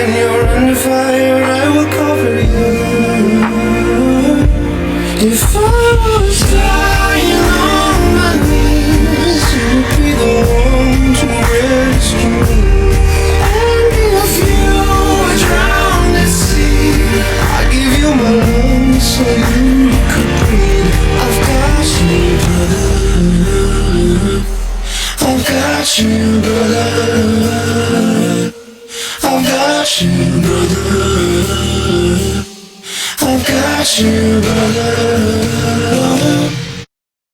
When you're under fire, I will cover you. If I was dying on my knees, you'd be the one to rescue me. And if you were drowned at sea, I'd give you my lungs so you could breathe. I've got you, brother. I've got you, brother. I've got you, brother. I've got you, brother.